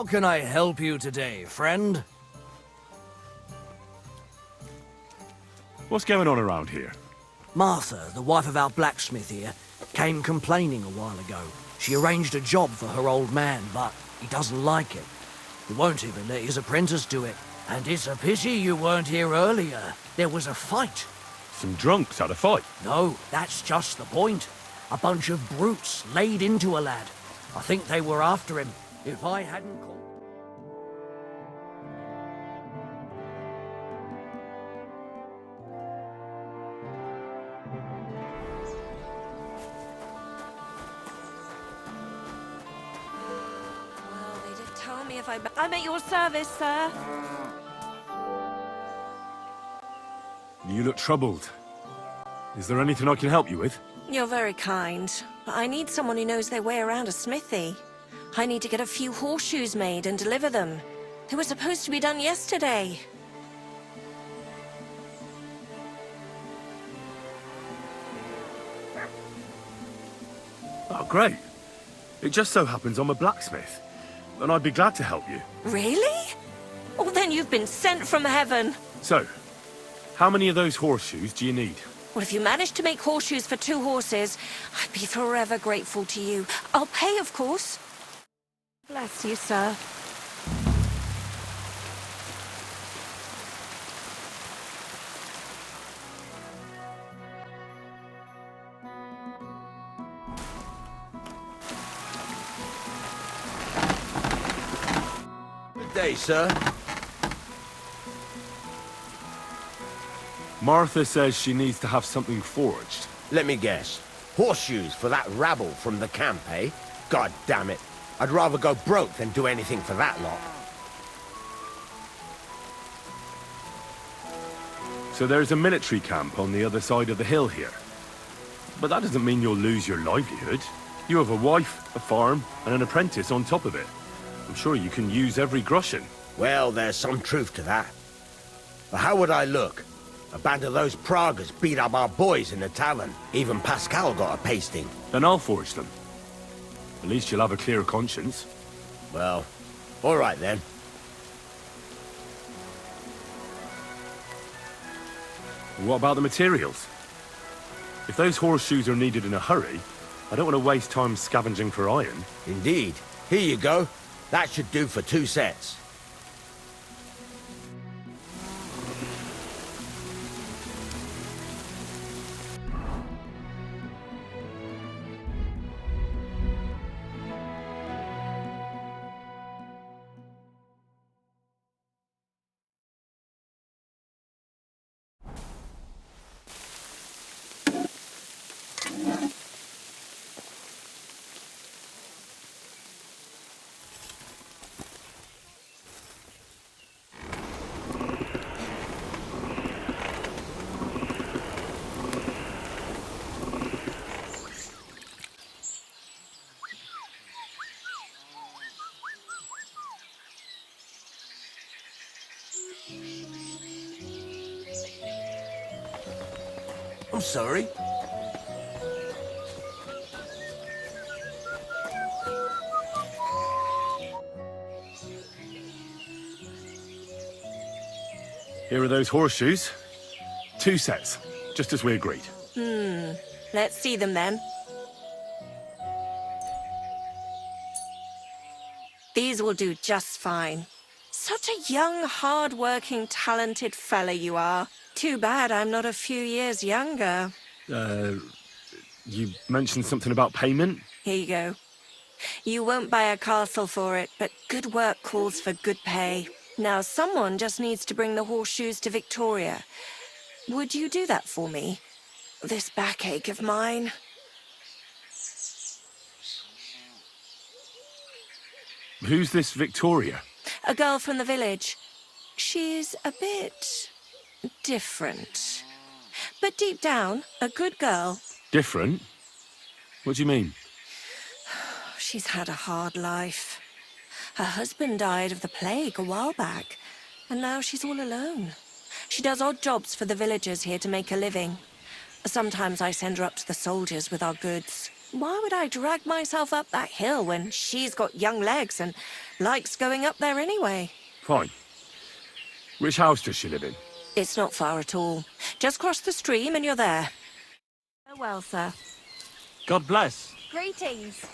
How can I help you today, friend? What's going on around here? Martha, the wife of our blacksmith here, came complaining a while ago. She arranged a job for her old man, but he doesn't like it. He won't even let his apprentice do it. And it's a pity you weren't here earlier. There was a fight. Some drunks had a fight. No, that's just the point. A bunch of brutes laid into a lad. I think they were after him. If I hadn't called... Well, they did tell me if I'm at your service, sir. You look troubled. Is there anything I can help you with? You're very kind, but I need someone who knows their way around a smithy. I need to get a few horseshoes made and deliver them. They were supposed to be done yesterday. Oh, great. It just so happens I'm a blacksmith, and I'd be glad to help you. Really? Well, then you've been sent from heaven. So, how many of those horseshoes do you need? Well, if you manage to make horseshoes for 2 horses, I'd be forever grateful to you. I'll pay, of course. Bless you, sir. Good day, sir. Martha says she needs to have something forged. Let me guess. Horseshoes for that rabble from the camp, eh? God damn it. I'd rather go broke than do anything for that lot. So there's a military camp on the other side of the hill here. But that doesn't mean you'll lose your livelihood. You have a wife, a farm, and an apprentice on top of it. I'm sure you can use every groschen. Well, there's some truth to that. But how would I look? A band of those Pragas beat up our boys in the tavern. Even Pascal got a pasting. Then I'll forge them. At least you'll have a clear conscience. Well, all right then. What about the materials? If those horseshoes are needed in a hurry, I don't want to waste time scavenging for iron. Indeed. Here you go. That should do for 2 sets. I'm sorry. Here are those horseshoes. 2 sets, just as we agreed. Let's see them then. These will do just fine. Such a young, hard-working, talented fella you are. Too bad I'm not a few years younger. You mentioned something about payment? Here you go. You won't buy a castle for it, but good work calls for good pay. Now, someone just needs to bring the horseshoes to Victoria. Would you do that for me? This backache of mine. Who's this Victoria? A girl from the village. She's a bit different. But deep down, a good girl. Different? What do you mean? She's had a hard life. Her husband died of the plague a while back, and now she's all alone. She does odd jobs for the villagers here to make a living. Sometimes I send her up to the soldiers with our goods. Why would I drag myself up that hill when she's got young legs and likes going up there anyway? Fine. Which house does she live in? It's not far at all. Just cross the stream and you're there. Oh well, sir. God bless. Greetings.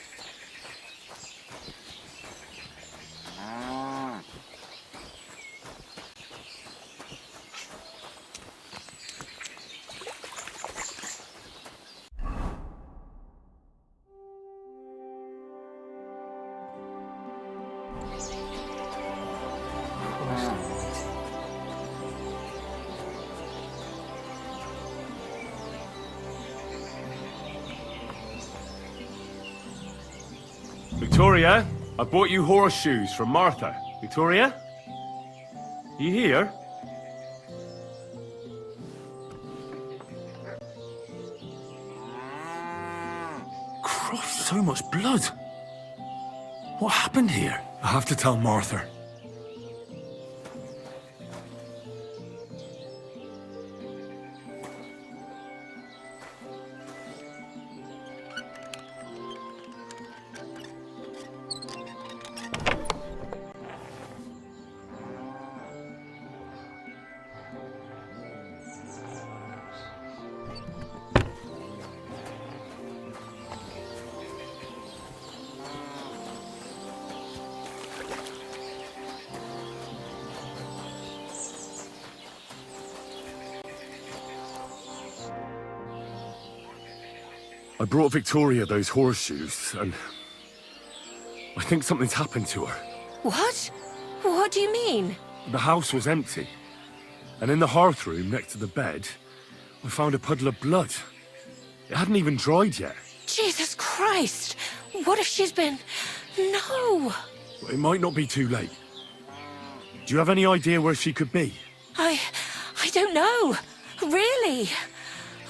Victoria, I bought you horseshoes from Martha. Victoria? You here? Christ, so much blood. What happened here? I have to tell Martha. I brought Victoria those horseshoes, and I think something's happened to her. What? What do you mean? The house was empty, and in the hearth room next to the bed, I found a puddle of blood. It hadn't even dried yet. Jesus Christ! What if she's been... No! It might not be too late. Do you have any idea where she could be? I don't know. Really?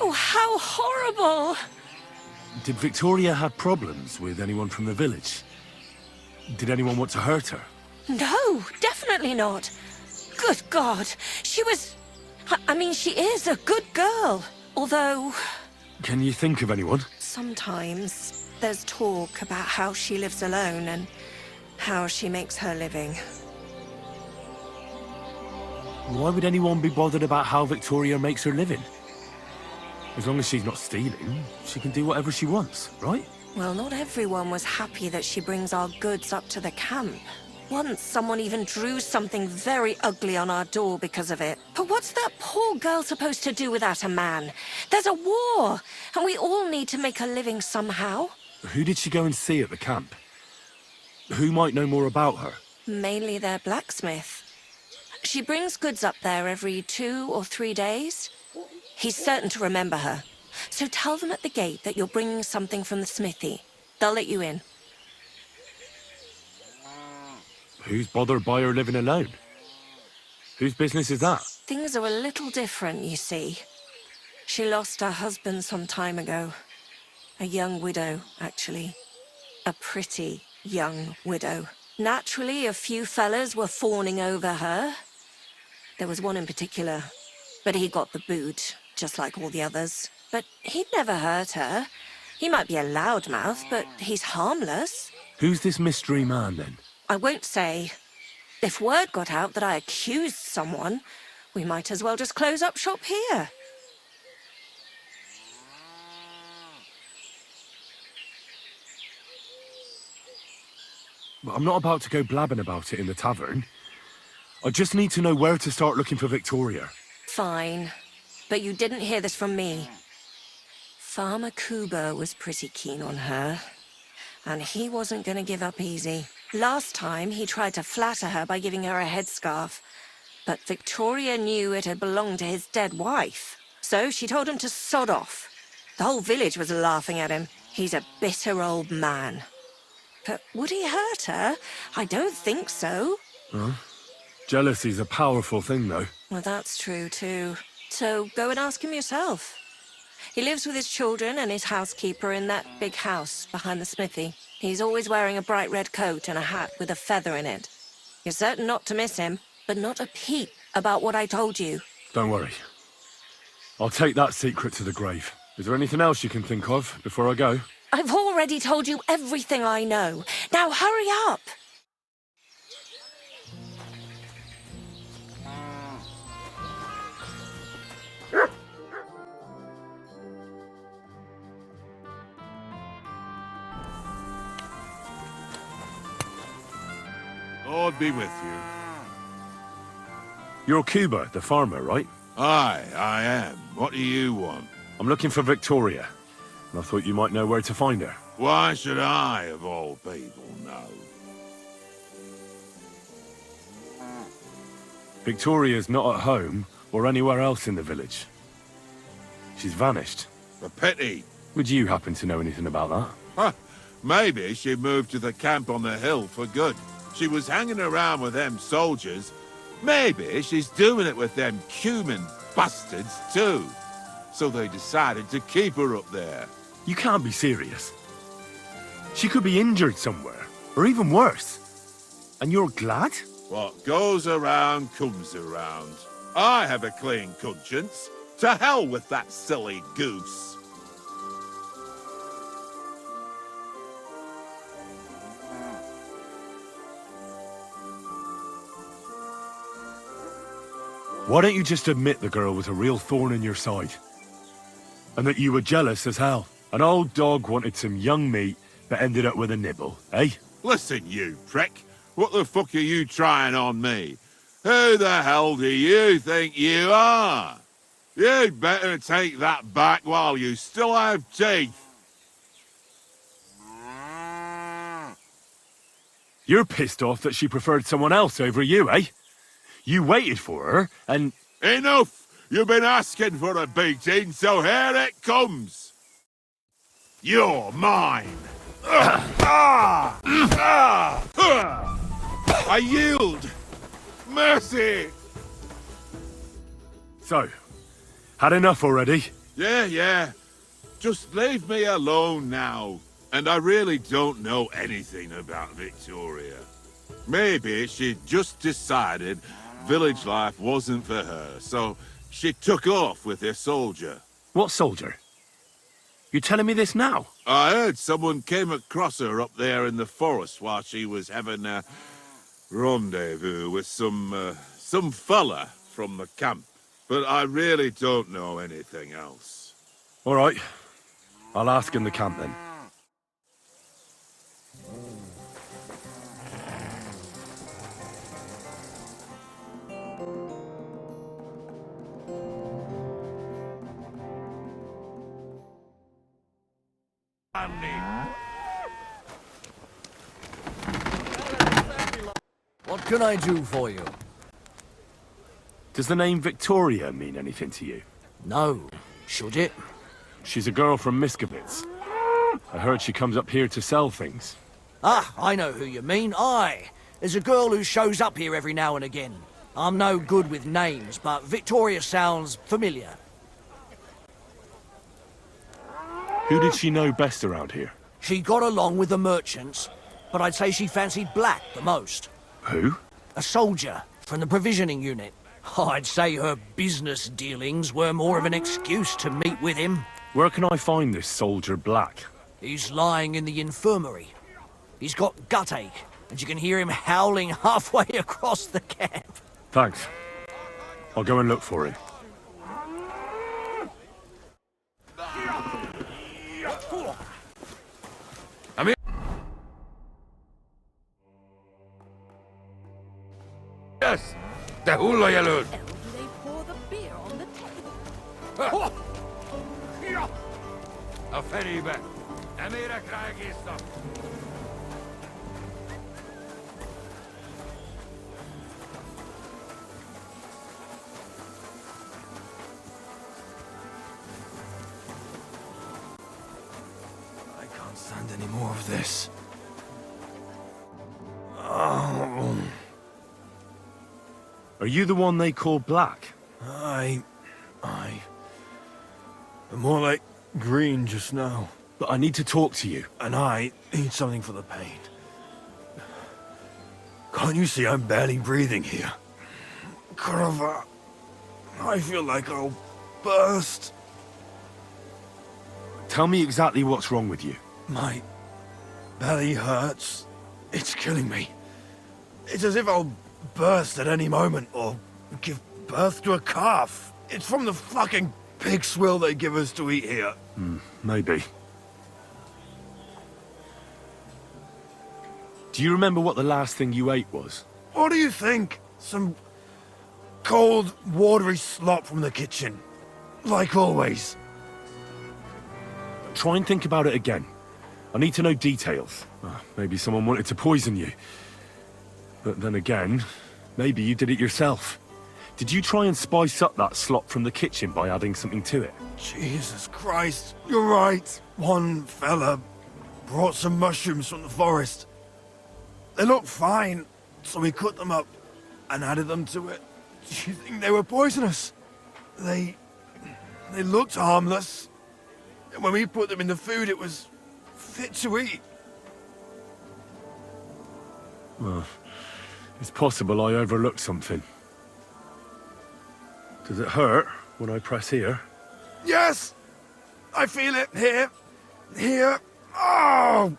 Oh, how horrible! Did Victoria have problems with anyone from the village? Did anyone want to hurt her? No, definitely not. Good God, she was... I mean, she is a good girl. Although, Can you think of anyone? sometimes there's talk about how she lives alone and how she makes her living. Why would anyone be bothered about how Victoria makes her living? As long as she's not stealing, she can do whatever she wants, right? Well, not everyone was happy that she brings our goods up to the camp. Once, someone even drew something very ugly on our door because of it. But what's that poor girl supposed to do without a man? There's a war, and we all need to make a living somehow. Who did she go and see at the camp? Who might know more about her? Mainly their blacksmith. She brings goods up there every 2 or 3 days. He's certain to remember her. So tell them at the gate that you're bringing something from the smithy. They'll let you in. Who's bothered by her living alone? Whose business is that? Things are a little different, you see. She lost her husband some time ago. A young widow, actually. A pretty young widow. Naturally, a few fellas were fawning over her. There was one in particular, but he got the boot, just like all the others. But he'd never hurt her. He might be a loudmouth, but he's harmless. Who's this mystery man, then? I won't say. If word got out that I accused someone, we might as well just close up shop here. I'm not about to go blabbing about it in the tavern. I just need to know where to start looking for Victoria. Fine. But you didn't hear this from me. Farmer Kuba was pretty keen on her. And he wasn't going to give up easy. Last time, he tried to flatter her by giving her a headscarf. But Victoria knew it had belonged to his dead wife. So she told him to sod off. The whole village was laughing at him. He's a bitter old man. But would he hurt her? I don't think so. Huh? Jealousy's a powerful thing, though. Well, that's true, too. So go and ask him yourself. He lives with his children and his housekeeper in that big house behind the smithy. He's always wearing a bright red coat and a hat with a feather in it. You're certain not to miss him, but not a peep about what I told you. Don't worry. I'll take that secret to the grave. Is there anything else you can think of before I go? I've already told you everything I know. Now hurry up! Lord be with you. You're Cuba, the farmer, right? Aye, I am. What do you want? I'm looking for Victoria, and I thought you might know where to find her. Why should I, of all people, know? Victoria's not at home or anywhere else in the village. She's vanished. A pity. Would you happen to know anything about that? Huh. Maybe she moved to the camp on the hill for good. She was hanging around with them soldiers. Maybe she's doing it with them Cuban bastards too. So they decided to keep her up there. You can't be serious. She could be injured somewhere, or even worse. And you're glad? What goes around comes around. I have a clean conscience. To hell with that silly goose. Why don't you just admit the girl was a real thorn in your side? And that you were jealous as hell? An old dog wanted some young meat, but ended up with a nibble, eh? Listen, you prick. What the fuck are you trying on me? Who the hell do you think you are? You'd better take that back while you still have teeth. You're pissed off that she preferred someone else over you, eh? You waited for her, and... Enough! You've been asking for a beating, so here it comes. You're mine. I yield. Mercy. So, had enough already? Yeah. Just leave me alone now. And I really don't know anything about Victoria. Maybe she just decided village life wasn't for her, so she took off with her soldier. What soldier? You're telling me this now? I heard someone came across her up there in the forest while she was having a rendezvous with some fella from the camp. But I really don't know anything else. All right. I'll ask in the camp then. What can I do for you? Does the name Victoria mean anything to you? No. Should it? She's a girl from Miskovitz. I heard she comes up here to sell things. Ah, I know who you mean. Aye. There's a girl who shows up here every now and again. I'm no good with names, but Victoria sounds familiar. Who did she know best around here? She got along with the merchants, but I'd say she fancied Black the most. Who? A soldier from the provisioning unit. I'd say her business dealings were more of an excuse to meet with him. Where can I find this soldier Black? He's lying in the infirmary. He's got guttache, and you can hear him howling halfway across the camp. Thanks. I'll go and look for him. Yes, the hulla yellow. Do they pour the beer on the table? A ferry back. Amira Kragista. I can't stand any more of this. Are you the one they call Black? Aye. But more like green just now. But I need to talk to you. And I need something for the pain. Can't you see I'm barely breathing here? Kurva, I feel like I'll burst. Tell me exactly what's wrong with you. My belly hurts. It's killing me. It's as if I'll burst at any moment or give birth to a calf. It's from the fucking pig swill they give us to eat here. Maybe. Do you remember what the last thing you ate was? What do you think? Some cold, watery slop from the kitchen. Like always. Try and think about it again. I need to know details. Maybe someone wanted to poison you. But then again, maybe you did it yourself. Did you try and spice up that slop from the kitchen by adding something to it? Jesus Christ, you're right. One fella brought some mushrooms from the forest. They looked fine, so we cut them up and added them to it. Do you think they were poisonous? They looked harmless. And when we put them in the food, it was fit to eat. Well, it's possible I overlooked something. Does it hurt when I press here? Yes! I feel it here. Here. Oh!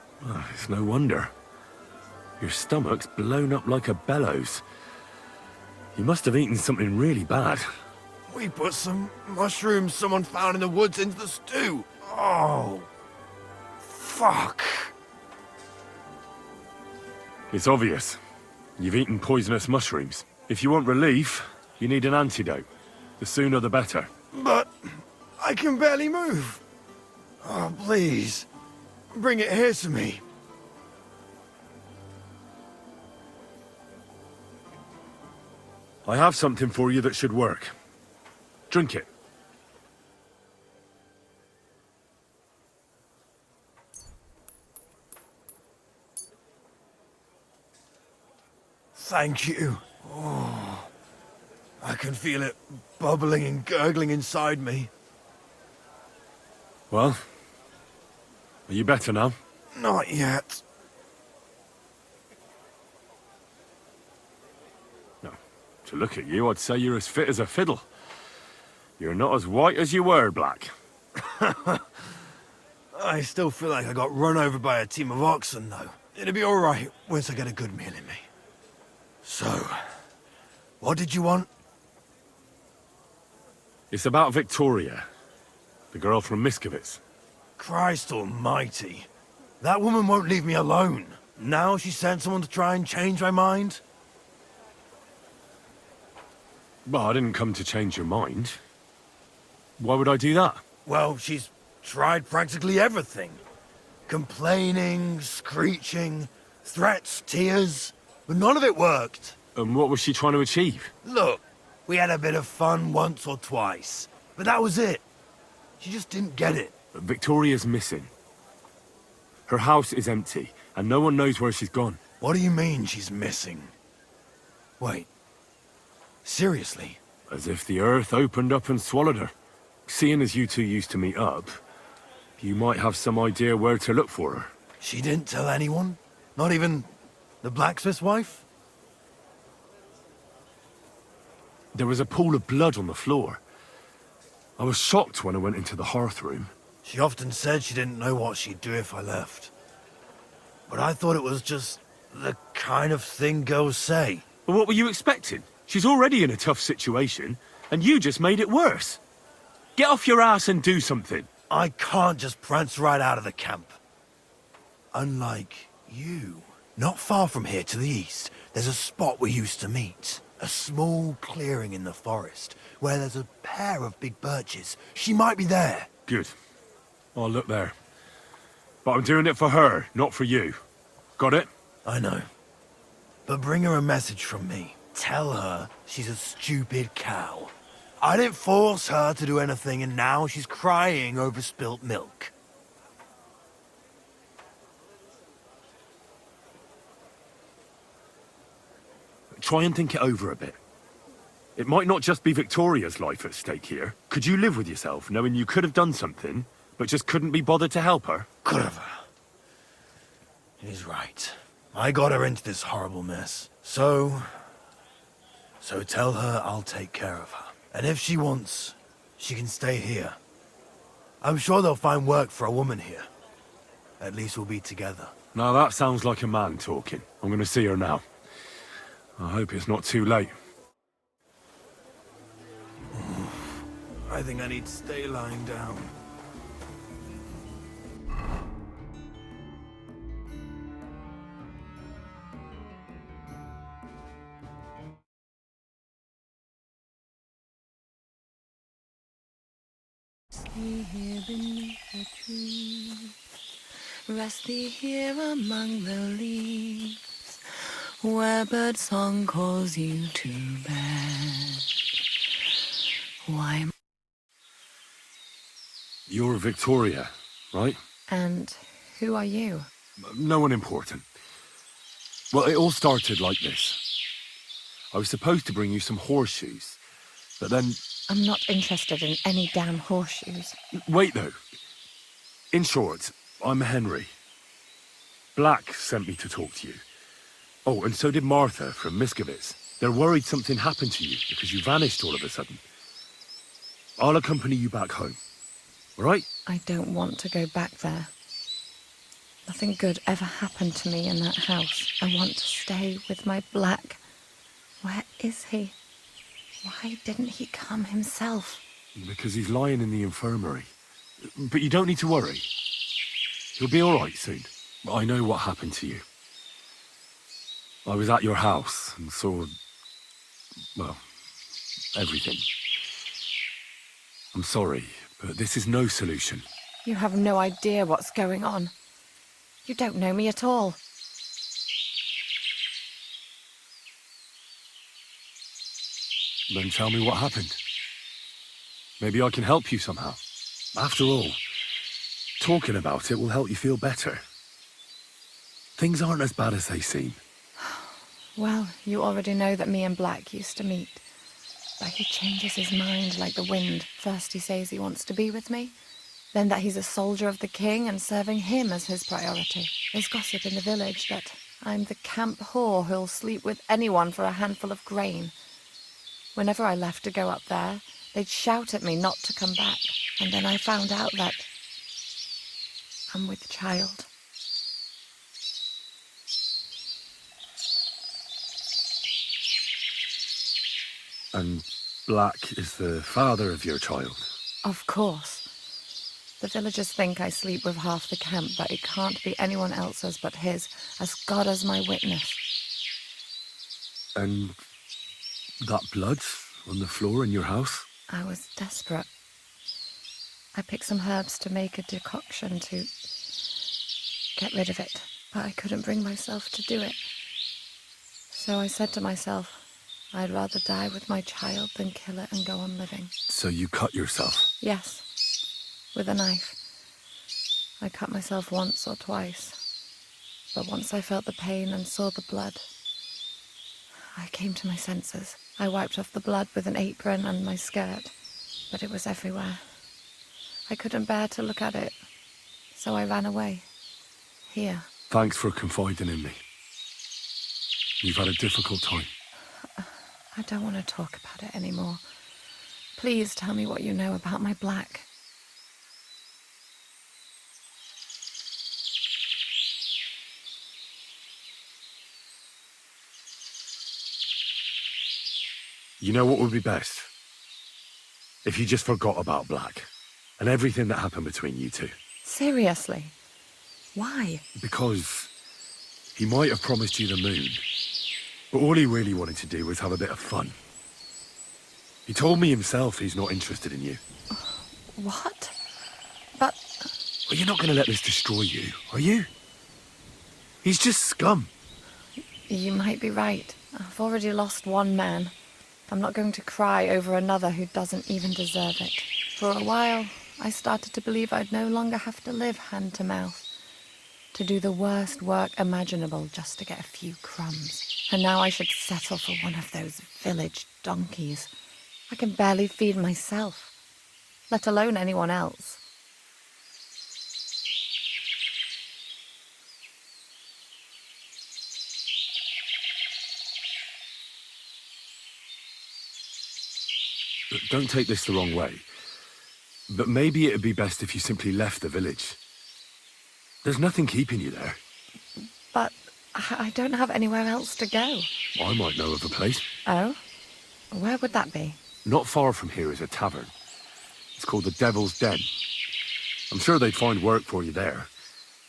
It's no wonder. Your stomach's blown up like a bellows. You must have eaten something really bad. We put some mushrooms someone found in the woods into the stew. Oh. Fuck. It's obvious. You've eaten poisonous mushrooms. If you want relief, you need an antidote. The sooner the better. But I can barely move. Oh, please. Bring it here to me. I have something for you that should work. Drink it. Thank you. Oh, I can feel it bubbling and gurgling inside me. Well, are you better now? Not yet. No. To look at you, I'd say you're as fit as a fiddle. You're not as white as you were, Black. I still feel like I got run over by a team of oxen, though. It'll be all right once I get a good meal in me. So, what did you want? It's about Victoria, the girl from Miskovitz. Christ almighty. That woman won't leave me alone. Now she sent someone to try and change my mind? Well, I didn't come to change your mind. Why would I do that? Well, she's tried practically everything. Complaining, screeching, threats, tears, but none of it worked. And what was she trying to achieve? Look, we had a bit of fun once or twice, but that was it. She just didn't get it. Victoria's missing. Her house is empty, and no one knows where she's gone. What do you mean she's missing? Wait. Seriously? As if the earth opened up and swallowed her. Seeing as you two used to meet up, you might have some idea where to look for her. She didn't tell anyone? Not even the blacksmith's wife? There was a pool of blood on the floor. I was shocked when I went into the hearth room. She often said she didn't know what she'd do if I left. But I thought it was just the kind of thing girls say. Well, what were you expecting? She's already in a tough situation, and you just made it worse. Get off your ass and do something. I can't just prance right out of the camp. Unlike you. Not far from here to the east, there's a spot we used to meet. A small clearing in the forest, where there's a pair of big birches. She might be there. Good. I'll look there. But I'm doing it for her, not for you. Got it? I know. But bring her a message from me. Tell her she's a stupid cow. I didn't force her to do anything, and now she's crying over spilt milk. Try and think it over a bit. It might not just be Victoria's life at stake here. Could you live with yourself knowing you could have done something, but just couldn't be bothered to help her? Could have. He's right. I got her into this horrible mess. So tell her I'll take care of her. And if she wants, she can stay here. I'm sure they'll find work for a woman here. At least we'll be together. Now that sounds like a man talking. I'm gonna see her now. I hope it's not too late. I think I need to stay lying down. Stay here beneath the trees, rest thee here among the leaves, where bird song calls you to bed. Why? You're Victoria, right? And who are you? No one important. Well, it all started like this. I was supposed to bring you some horseshoes, but then... I'm not interested in any damn horseshoes. Wait, though. In short, I'm Henry. Black sent me to talk to you. Oh, and so did Martha from Miskovitz. They're worried something happened to you because you vanished all of a sudden. I'll accompany you back home. All right? I don't want to go back there. Nothing good ever happened to me in that house. I want to stay with my Black. Where is he? Why didn't he come himself? Because he's lying in the infirmary. But you don't need to worry. He'll be all right soon. I know what happened to you. I was at your house and saw... well, everything. I'm sorry, but this is no solution. You have no idea what's going on. You don't know me at all. Then tell me what happened. Maybe I can help you somehow. After all, talking about it will help you feel better. Things aren't as bad as they seem. Well, you already know that me and Black used to meet. But he changes his mind like the wind. First he says he wants to be with me, then that he's a soldier of the king and serving him as his priority. There's gossip in the village that I'm the camp whore who'll sleep with anyone for a handful of grain. Whenever I left to go up there, they'd shout at me not to come back. And then I found out that I'm with child. And Black is the father of your child. Of course. The villagers think I sleep with half the camp, but it can't be anyone else's but his, as God as my witness. And that blood on the floor in your house? I was desperate. I picked some herbs to make a decoction to get rid of it, but I couldn't bring myself to do it. So I said to myself, I'd rather die with my child than kill it and go on living. So you cut yourself? Yes, with a knife. I cut myself once or twice, but once I felt the pain and saw the blood, I came to my senses. I wiped off the blood with an apron and my skirt, but it was everywhere. I couldn't bear to look at it, so I ran away. Here. Thanks for confiding in me. You've had a difficult time. I don't want to talk about it anymore. Please tell me what you know about my Black. You know what would be best? If you just forgot about Black and everything that happened between you two. Seriously? Why? Because he might have promised you the moon, but all he really wanted to do was have a bit of fun. He told me himself he's not interested in you. What? But... Well, you're not going to let this destroy you, are you? He's just scum. You might be right. I've already lost one man. I'm not going to cry over another who doesn't even deserve it. For a while, I started to believe I'd no longer have to live hand to mouth, to do the worst work imaginable just to get a few crumbs. And now I should settle for one of those village donkeys. I can barely feed myself, let alone anyone else. Don't take this the wrong way, but maybe it'd be best if you simply left the village. There's nothing keeping you there. But I don't have anywhere else to go. I might know of a place. Oh? Where would that be? Not far from here is a tavern. It's called the Devil's Den. I'm sure they'd find work for you there.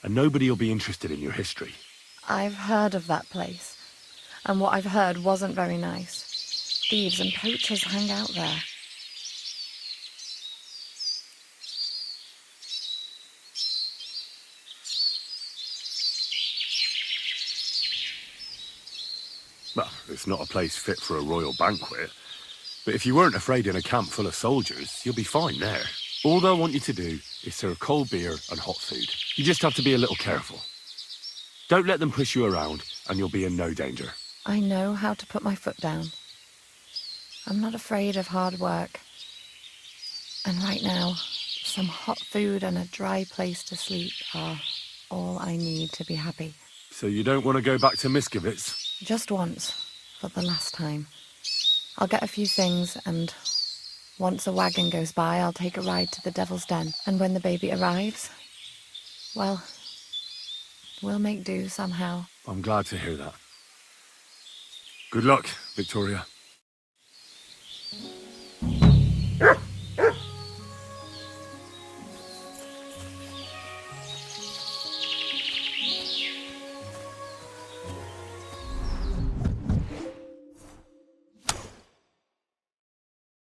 And nobody will be interested in your history. I've heard of that place. And what I've heard wasn't very nice. Thieves and poachers hang out there. Well, it's not a place fit for a royal banquet. But if you weren't afraid in a camp full of soldiers, you'll be fine there. All they'll want you to do is serve cold beer and hot food. You just have to be a little careful. Don't let them push you around, and you'll be in no danger. I know how to put my foot down. I'm not afraid of hard work. And right now, some hot food and a dry place to sleep are all I need to be happy. So you don't want to go back to Miskovitz? Just once, for the last time. I'll get a few things, and once a wagon goes by, I'll take a ride to the Devil's Den. And when the baby arrives, well, we'll make do somehow. I'm glad to hear that. Good luck, Victoria.